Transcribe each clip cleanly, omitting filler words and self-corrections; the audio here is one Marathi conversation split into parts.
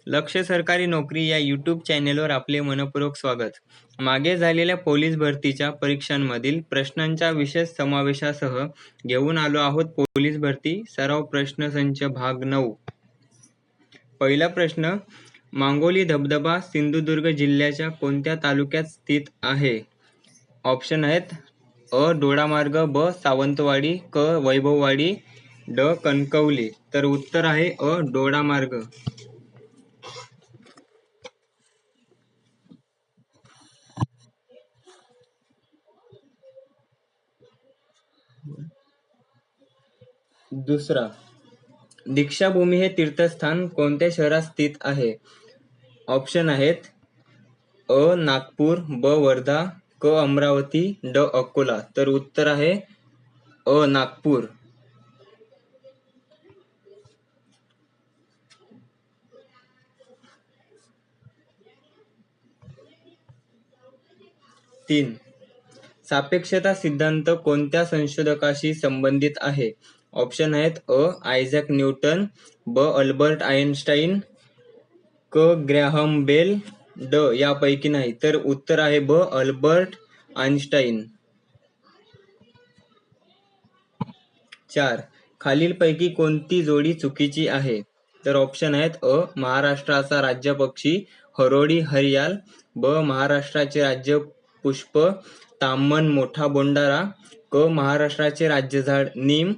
लक्ष सरकारी नोकरी या यूट्यूब चॅनेलवर आपले मनपूर्वक स्वागत. मागे झालेल्या पोलीस भरतीच्या परीक्षांमधील प्रश्नांच्या विशेष समावेशासह घेऊन आलो आहोत पोलीस भरती सराव प्रश्नसंच भाग 9. पहिला प्रश्न, मांगोली धबधबा सिंधुदुर्ग जिल्ह्याच्या कोणत्या तालुक्यात स्थित आहे? ऑप्शन आहेत अ. दोडामार्ग, ब. सावंतवाडी, क. वैभववाडी, ड. कणकवली. तर उत्तर आहे अ. दोडामार्ग. दुसरा, दीक्षाभूमी हे तीर्थस्थान कोणत्या शहरात स्थित आहे? ऑप्शन आहेत अ. नागपूर, ब. वर्धा, क. अमरावती, ड. अकोला. तर उत्तर आहे अ. नागपूर. तीन, सापेक्षता सिद्धांत कोणत्या संशोधकाशी संबंधित आहे? ऑप्शन आहेत अ. आयझॅक न्यूटन, ब. अल्बर्ट आइन्स्टाईन, क. ग्रॅहम बेल, ड. यापैकी नाही. तर उत्तर आहे ब. Albert Einstein. 4, खालीलपैकी कोणती जोडी चुकीची आहे? तर ऑप्शन आहेत अ. महाराष्ट्राचा राज्य पक्षी हरोळी हरियाल, ब. महाराष्ट्राचे राज्य पुष्प ताम्हण मोठा बोंडारा, क. महाराष्ट्राचे राज्य झाड नीम,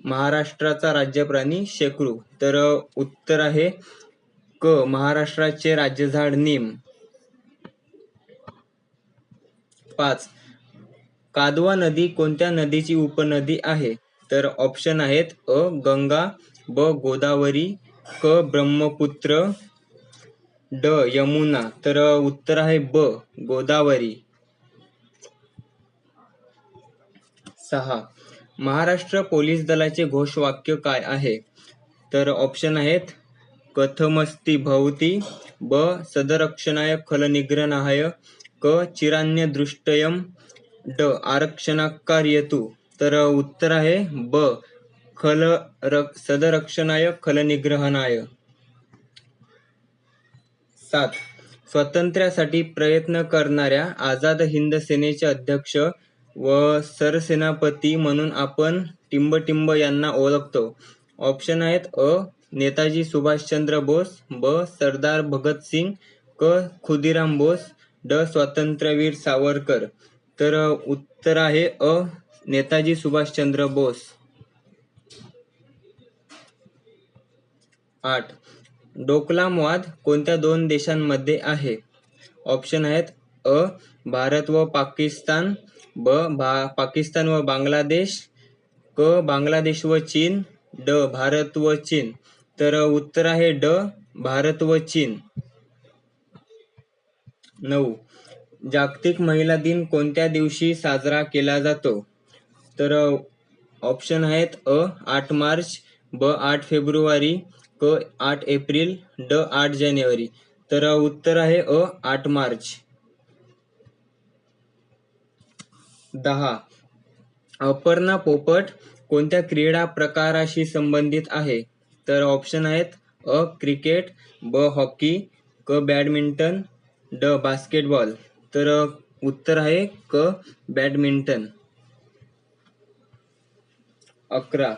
महाराष्ट्राचा राज्य प्राणी शेकरू. तर उत्तर आहे क. महाराष्ट्राचे राज्य झाड नीम. 5, कादवा नदी कोणत्या नदीची उपनदी आहे? तर ऑप्शन आहेत अ. गंगा, ब. गोदावरी, क. ब्रह्मपुत्र, ड. यमुना. तर उत्तर आहे ब. गोदावरी. 6, महाराष्ट्र पोलीस दलाचे घोषवाक्य काय आहे? तर ऑप्शन आहेत कथमस्ति भवती, ब. सदरक्षणाय खलनिग्रहाय, क. चिरान्यदृष्टयम्, ड. आरक्षणाकारयतु. तर उत्तर आहे ब. सदरक्षणाय खलनिग्रहणाय. 7, स्वातंत्र्यासाठी प्रयत्न करणाऱ्या आझाद हिंद सेनेचे अध्यक्ष व सरसेनापती म्हणून आपण टिंबटिंब यांना ओळखतो. ऑप्शन आहेत अ. नेताजी सुभाषचंद्र बोस, ब. सरदार भगतसिंग, क. खुदिराम बोस, ड. स्वातंत्र्यवीर सावरकर. तर उत्तर आहे अ. नेताजी सुभाषचंद्र बोस. 8, डोकलाम वाद कोणत्या दोन देशांमध्ये आहे? ऑप्शन आहेत अ. भारत व पाकिस्तान, ब. पाकिस्तान व बांगलादेश, क. बांगलादेश व चीन, ड. भारत व चीन. तर उत्तर आहे ड. भारत व चीन. 9, जागतिक महिला दिन कोणत्या दिवशी साजरा केला जातो? तर ऑप्शन आहेत अ. 8 मार्च, ब. 8 फेब्रुवारी, क. 8 एप्रिल, ड. 8 जानेवारी. तर उत्तर आहे अ. 8 मार्च. 10, अपर्णा पोपट कोणत्या क्रीडा प्रकाराशी संबंधित आहे? तर ऑप्शन आहेत अ. क्रिकेट, ब. हॉकी, क. बॅडमिंटन, ड. बास्केटबॉल. तर उत्तर आहे क. बॅडमिंटन. 11,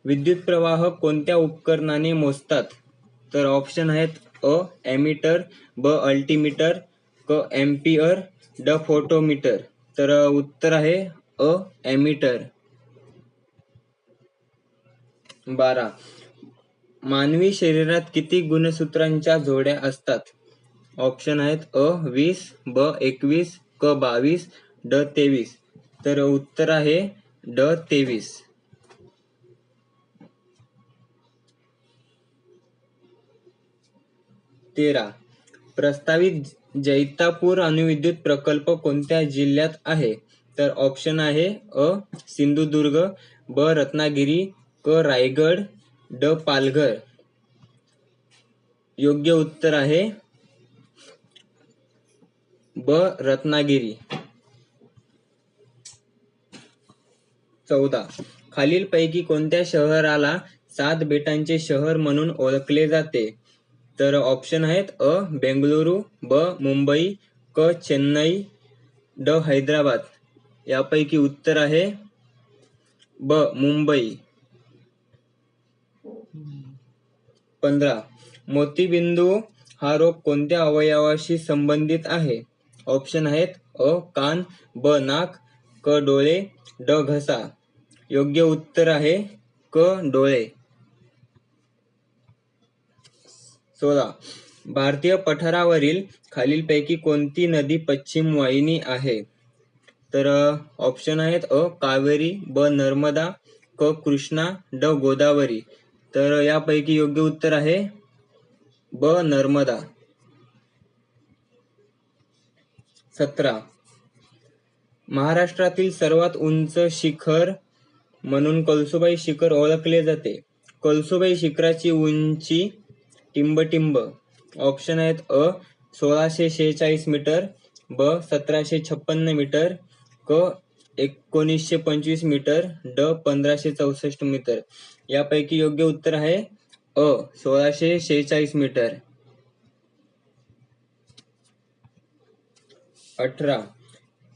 विद्युत प्रवाह कोणत्या उपकरणाने मोजतात? तर ऑप्शन आहेत अ. ॲमीटर, ब. अल्टीमीटर, क. एम्पियर, ड. फोटोमीटर. तर उत्तर आहे अ. ॲमीटर. 12, मानवी शरीरात किती गुणसूत्रांच्या जोड्या असतात? ऑप्शन आहेत अ. 20, ब. 21, क. 22, ड. 23. तर उत्तर आहे ड. 23. 13, प्रस्तावित जैतापूर अणुविद्युत प्रकल्प कोणत्या जिल्ह्यात आहे? तर ऑप्शन आहे अ. सिंधुदुर्ग, ब. रत्नागिरी, क. रायगड, ड. पालघर. योग्य उत्तर आहे ब. रत्नागिरी. 14, खालीलपैकी कोणत्या शहराला 7 बेटांचे शहर म्हणून ओळखले जाते? तर ऑप्शन आहेत अ बेंगळुरू, ब मुंबई, क चेन्नई, ड हैदराबाद. यापैकी उत्तर आहे ब मुंबई. 15. मोतीबिंदू हा रोग कोणत्या अवयवाशी संबंधित आहे? ऑप्शन आहेत अ कान, ब नाक, क डोळे, ड घसा. योग्य उत्तर आहे क डोळे. 16. भारतीय पठारावरील खालीलपैकी कोणती नदी पश्चिम वाहिनी आहे? तर ऑप्शन आहेत अ कावेरी, ब नर्मदा, क कृष्णा, ड गोदावरी. तर यापैकी योग्य उत्तर आहे ब नर्मदा. 17. महाराष्ट्रातील सर्वात उंच शिखर म्हणून कळसुबाई शिखर ओळखले जाते. कळसुबाई शिखराची उंची टिंबटिंब. ऑप्शन आहेत अ 1646 मीटर, ब 1756 मीटर, क 1925 मीटर, ड 1564 मीटर. यापैकी योग्य उत्तर आहे अ 1646 मीटर. 18.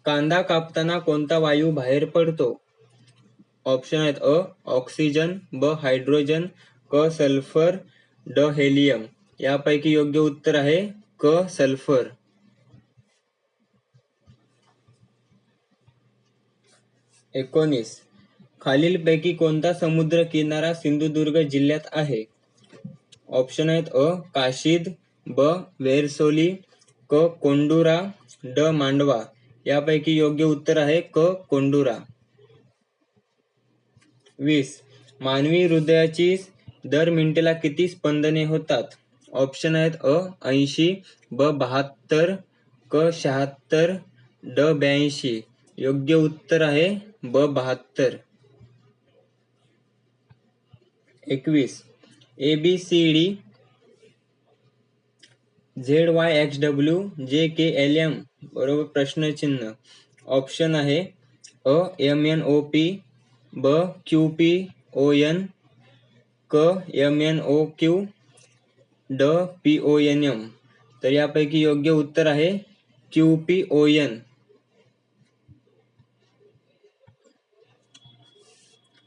कांदा कापताना कोणता वायू बाहेर पडतो? ऑप्शन आहेत अ ऑक्सिजन, ब हायड्रोजन, क सल्फर, ड हेलियम. यापैकी योग्य उत्तर आहे क सल्फर. 19. खालीलपैकी कोणता समुद्र किनारा सिंधुदुर्ग जिल्ह्यात आहे? ऑप्शन आहेत अ काशीद, ब वेरसोली, क कोंडुरा, ड मांडवा. यापैकी योग्य उत्तर आहे क कोंडुरा. 20. मानवी हृदयाची दर मिनिटाला किती स्पंदने होतात? ऑप्शन आहेत अ 80, ब 72, क 76, ड 82. योग्य उत्तर आहे ब 72. 21. ABCD ZYXW JKLM बरोबर प्रश्नचिन्ह. ऑप्शन आहे अ MNOP, ब QPON, क MNOQ, ड PONM. तर यापैकी योग्य उत्तर आहे QPON.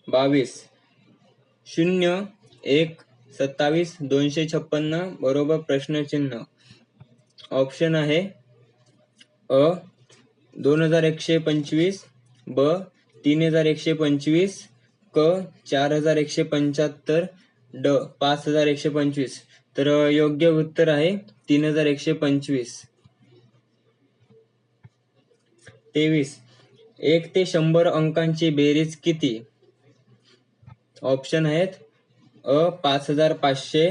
22. 0, 1, 27, 256 बरोबर प्रश्नचिन्ह. ऑप्शन आहे अ 2125, ब 3125, क 4175, ड 5125. तर योग्य उत्तर आहे 3125. 23. 1 ते 100 अंकांची बेरीज किती? ऑप्शन आहेत अ 5500,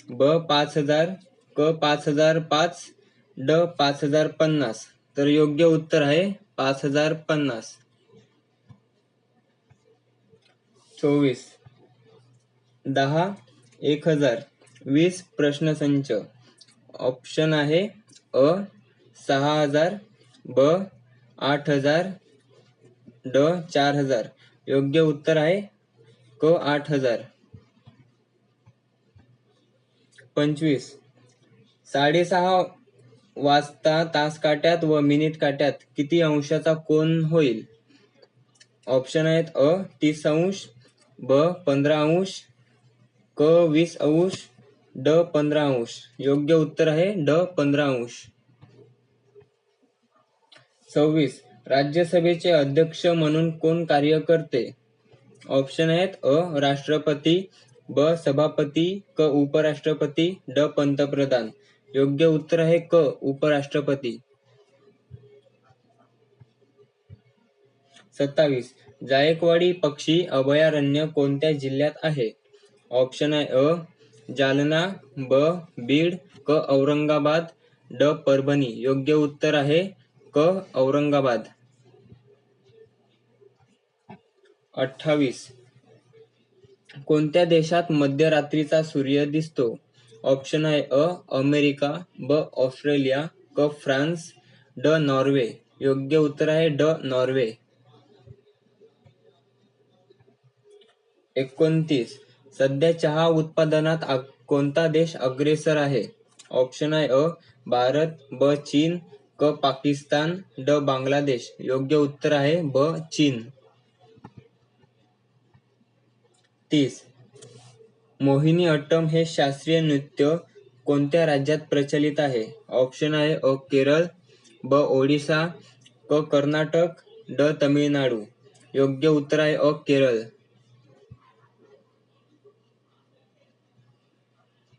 ब 5000, क 5005, ड 5050. तर योग्य उत्तर आहे 5050. 24. 10, 1000, 20 प्रश्नसंच. ऑप्शन आहे अ 6000, ब 8000, ड 4000. योग्य उत्तर आहे क 8000. 25. 6:30 वाजता तास काट्यात व मिनिट काट्यात किती अंशाचा कोन होईल? ऑप्शन आहेत अ 30 अंश, ब 15 अंश, क 20 अंश, ड 15 अंश. योग्य उत्तर आहे ड 15 अंश. 26. राज्यसभेचे अध्यक्ष म्हणून कोण कार्य करते? ऑप्शन आहेत अ राष्ट्रपती, ब सभापती, क उपराष्ट्रपती, ड पंतप्रधान. योग्य उत्तर आहे क उपराष्ट्रपती. 27. जायकवाडी पक्षी अभयारण्य कोणत्या जिल्ह्यात आहे? ऑप्शन आहे अ जालना, ब बीड, क औरंगाबाद, ड परभणी. योग्य उत्तर आहे क औरंगाबाद. 28. कोणत्या देशात मध्यरात्रीचा सूर्य दिसतो? ऑप्शन आहे अ अमेरिका, ब ऑस्ट्रेलिया, क फ्रान्स, ड नॉर्वे. योग्य उत्तर आहे ड नॉर्वे. 29. सध्या चहा उत्पादनात कोणता देश अग्रेसर आहे? ऑप्शन आहे अ भारत, ब चीन, क पाकिस्तान, ड बांगलादेश. योग्य उत्तर आहे ब चीन. 30. मोहिनी अट्टम हे शास्त्रीय नृत्य कोणत्या राज्यात प्रचलित आहे? ऑप्शन आहे अ केरळ, ब ओडिशा, क कर्नाटक, ड तमिळनाडू. योग्य उत्तर आहे अ केरळ.